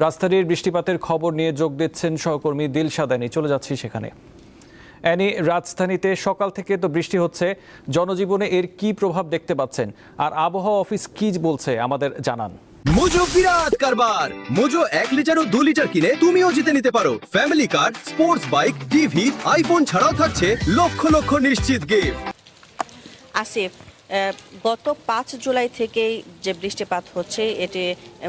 রাজধানীর বৃষ্টিপাতের খবর নিয়ে যোগ দিচ্ছেন সহকর্মী দিলশাদ আনি। চলে যাচ্ছি সেখানে। অ্যানি, রাজধানীতে সকাল থেকে তো বৃষ্টি হচ্ছে, জনজীবনে এর কি প্রভাব দেখতে পাচ্ছেন, আর আবহাওয়া অফিস কি বলছে আমাদের জানান। মোজো বিরাট কারবার। মোজো 1 লিটার ও 2 লিটার কিনে তুমিও জিতে নিতে পারো ফ্যামিলি কার, স্পোর্টস বাইক, টিভি, আইফোন ছাড়াও থাকছে লক্ষ লক্ষ নিশ্চিত গিফট। আসিফ, গত 5 জুলাই থেকেই যে বৃষ্টিপাত হচ্ছে এটি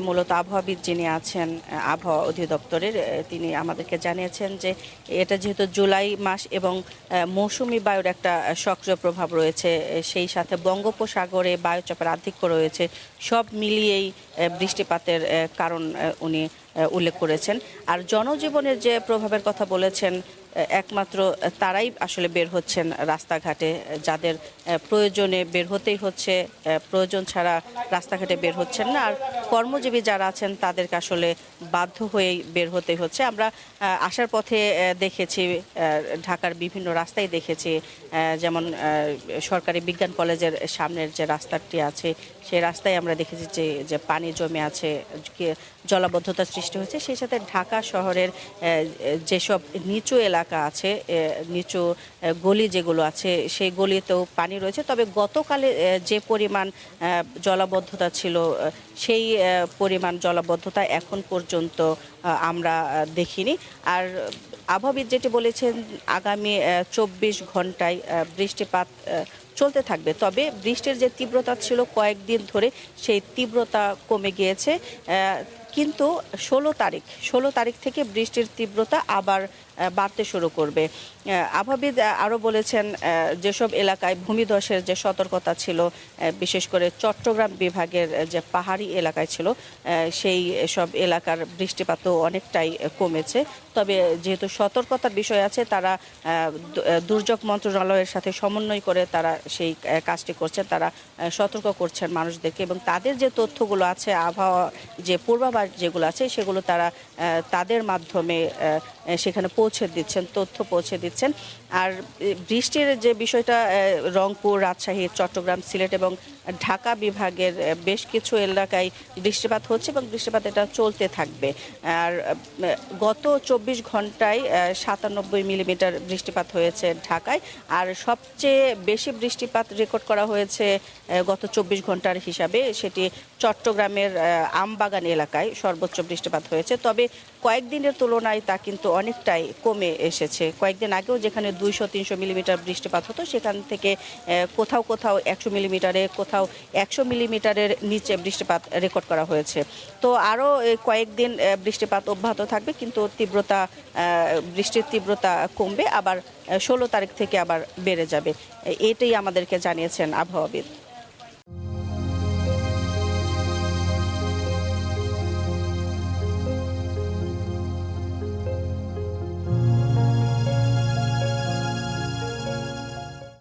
মূলত আবহাওয়াবিদ যিনি আছেন আবহাওয়া অধিদপ্তরের, তিনি আমাদেরকে জানিয়েছেন যে এটা যেহেতু জুলাই মাস এবং মৌসুমি বায়ুর একটা সক্রিয় প্রভাব রয়েছে, সেই সাথে বঙ্গোপসাগরে বায়ুচাপের আধিক্য রয়েছে, সব মিলিয়েই বৃষ্টিপাতের কারণ উনি উল্লেখ করেছেন। আর জনজীবনের যে প্রভাবের কথা বলেছেন, একমাত্র তারাই আসলে বের হচ্ছেন রাস্তাঘাটে, যাদের প্রয়োজনে বের হতেই হচ্ছে, প্রয়োজন ছাড়া রাস্তাঘাটে বের হচ্ছেন না। আর কর্মজীবী যারা আছেন তাদেরকে আসলে বাধ্য হয়েই বের হতে হচ্ছে। আমরা আসার পথে দেখেছি, ঢাকার বিভিন্ন রাস্তায় দেখেছি, যেমন সরকারি বিজ্ঞান কলেজের সামনের যে রাস্তাটি আছে সেই রাস্তায় আমরা দেখেছি যে পানি জমে আছে, জলাবদ্ধতা সৃষ্টি হয়েছে। সেই সাথে ঢাকা শহরের যেসব নিচু এলাকা আছে, নিচু গলি যেগুলো আছে সেই গলিতেও পানি রয়েছে। তবে গতকালে যে পরিমাণ জলাবদ্ধতা ছিল সেই পরিমাণ জলাবদ্ধতা এখন পর্যন্ত আমরা দেখিনি। আর আবহাওয়াবিদ যেটি বলেছেন, আগামী 24 ঘন্টায় বৃষ্টিপাত চলতে থাকবে। তবে বৃষ্টির যে তীব্রতা ছিল কয়েকদিন ধরে, সেই তীব্রতা কমে গিয়েছে। কিন্তু 16 তারিখ থেকে বৃষ্টির তীব্রতা আবার বাড়তে শুরু করবে। আবহাওয়াবিদ আরও বলেছেন, যেসব এলাকায় ভূমিধসের যে সতর্কতা ছিল, বিশেষ করে চট্টগ্রাম বিভাগের যে পাহাড়ি এলাকায় ছিল, সেই সব এলাকার বৃষ্টিপাতও অনেকটাই কমেছে। তবে যেহেতু সতর্কতার বিষয় আছে, তারা দুর্যোগ মন্ত্রণালয়ের সাথে সমন্বয় করে তারা সেই কাজটি করছেন, তারা সতর্ক করছেন মানুষদেরকে, এবং তাদের যে তথ্যগুলো আছে, আবহাওয়া যে পূর্বাভাস যেগুলো আছে সেগুলো তারা তাদের মাধ্যমে সেখানে পৌঁছে দিচ্ছেন, তথ্য পৌঁছে দিচ্ছেন। আর বৃষ্টির যে বিষয়টা, রংপুর, রাজশাহী, চট্টগ্রাম, সিলেট এবং ঢাকা বিভাগের বেশ কিছু এলাকায় বৃষ্টিপাত হচ্ছে এবং বৃষ্টিপাত এটা চলতে থাকবে। আর গত 24 ঘন্টায় 97 মিলিমিটার বৃষ্টিপাত হয়েছে ঢাকায়। আর সবচেয়ে বেশি বৃষ্টিপাত রেকর্ড করা হয়েছে গত 24 ঘন্টার হিসাবে, সেটি চট্টগ্রামের আমবাগান এলাকায় সর্বোচ্চ বৃষ্টিপাত হয়েছে। তবে কয়েকদিনের তুলনায় তা কিন্তু অনেকটাই কমে এসেছে। কয়েকদিন আগেও যেখানে 200-300 মিলিমিটার বৃষ্টিপাত হতো, সেখান থেকে কোথাও কোথাও 100 মিলিমিটারে, কোথাও 100 মিলিমিটারের নিচে বৃষ্টিপাত রেকর্ড করা হয়েছে। তো আরও কয়েকদিন বৃষ্টিপাত অব্যাহত থাকবে, কিন্তু বৃষ্টির তীব্রতা কমবে, আবার 16 তারিখ থেকে আবার বেড়ে যাবে। এটাই আমাদেরকে জানিয়েছেন আবহাওয়াবিদ।